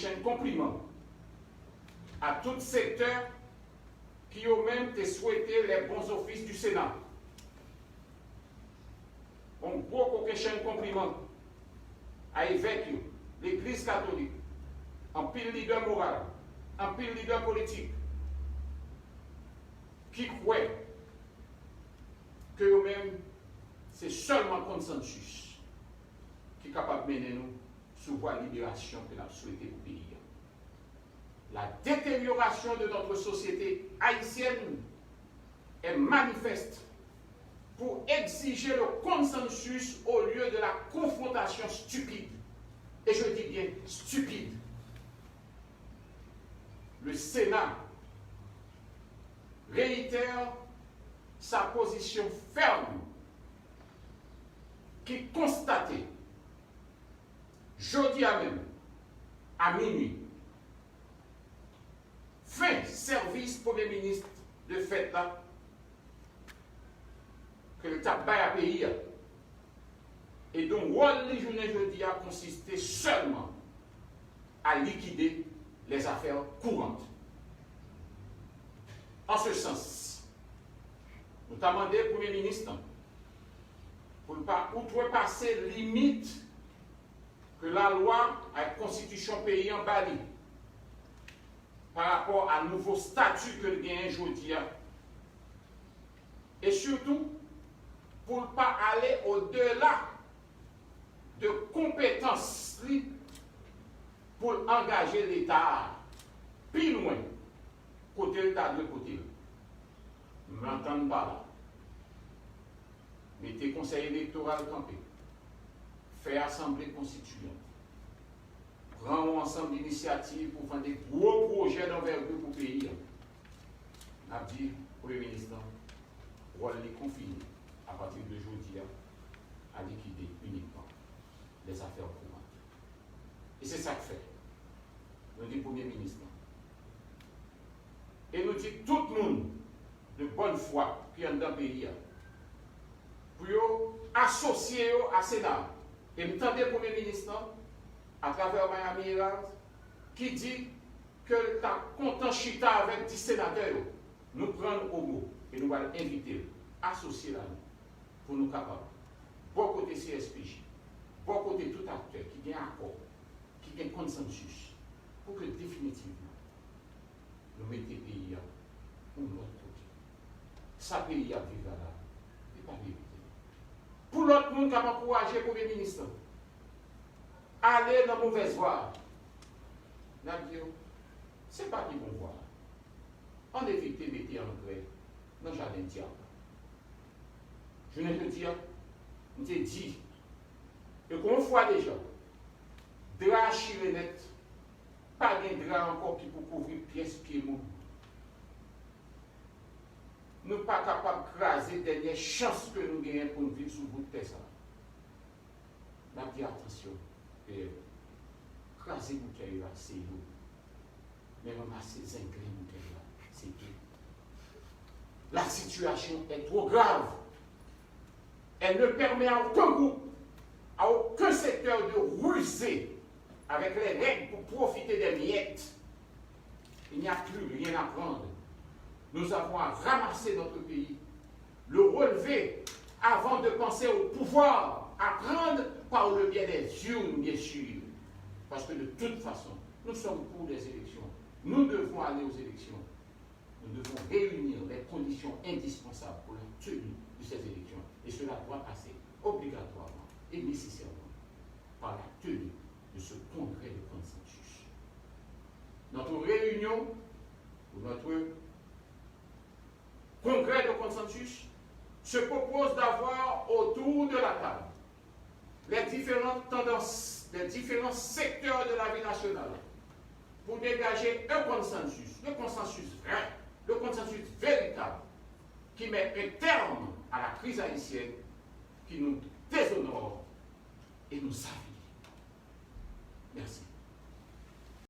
un compliment à tout secteur qui ont même souhaité les bons offices du Sénat. On gros un compliment à l'évêque, l'Église catholique, un pile leader moral, un pile leader politique, qui croient que eux-mêmes, c'est seulement consensus qui est capable de mener nous sur la voie de libération que nous avons souhaité pour le pays. La détérioration de notre société haïtienne est manifeste pour exiger le consensus au lieu de la confrontation stupide. Et je dis bien stupide. Le Sénat réitère sa position ferme qui constatait, jeudi à même, à minuit, fin service Premier ministre de fête là, que le tabac a payé. Et donc, rôle les journées jeudi a consisté seulement à liquider les affaires courantes. En ce sens, nous avons demandé au Premier ministre pour ne pas outrepasser limite que la loi à la constitution pays en Bali par rapport à nouveau statut que le gagne aujourd'hui. Et surtout, pour ne pas aller au-delà de compétences pour engager l'État plus loin, côté l'État de côté. Ne m'entendez pas là. Mettez conseil électoral campé, faire assemblée constituante, prendre ensemble d'initiatives pour faire des gros projets d'envergure pour le pays. On a dit, Premier ministre, on va les confiner à partir de aujourd'hui à liquider uniquement les affaires courantes. Et c'est ça que fait. Nous dit Premier ministre. Et nous dit tout le monde de bonne foi qui est dans le pays pour associer à Sénat. Et nous entendons le Premier ministre à travers Miami Herald qui dit que ta content chita avec 10 sénateurs, nous prenons au mot et nous allons inviter, associer là pour nous capables. Bon côté CSPJ, bon côté tout acteur qui a un accord, qui a un consensus, pour que définitivement nous mettions le pays pour l'autre côté. Ça pays à vivre là, c'est pas vérité. Pour l'autre monde qui a encouragé le Premier ministre, aller dans la mauvaise voie. Ce n'est pas du bon voie. On évite de mettre en gré dans le jardin de diable. Je ne te dis, on te dit, que qu'on voit déjà, drap chiré net, pas de drap encore qui peut couvrir pièce pied mou. Nous ne sommes pas capables de craser dernière chance que nous gagnons pour nous vivre sous le bout de ça. Nous avons dit attention, craser le bouteille là, c'est nous. Mais ramasser les ingrédients bouteille là, c'est tout. La situation est trop grave. Elle ne permet à aucun groupe, à aucun secteur de ruser avec les règles pour profiter des miettes. Il n'y a plus rien à prendre. Nous avons à ramasser notre pays, le relever avant de penser au pouvoir, à prendre par le biais des urnes, bien sûr. Parce que de toute façon, nous sommes pour des élections. Nous devons aller aux élections. Nous devons réunir les conditions indispensables pour la tenue de ces élections. Et cela doit passer obligatoirement et nécessairement par la tenue de ce congrès de consensus. Notre réunion, ou notre congrès de consensus, se propose d'avoir autour de la table les différentes tendances, les différents secteurs de la vie nationale pour dégager un consensus, le consensus vrai, le consensus véritable, qui met un terme à la crise haïtienne, qui nous déshonore et nous affaiblit. Merci.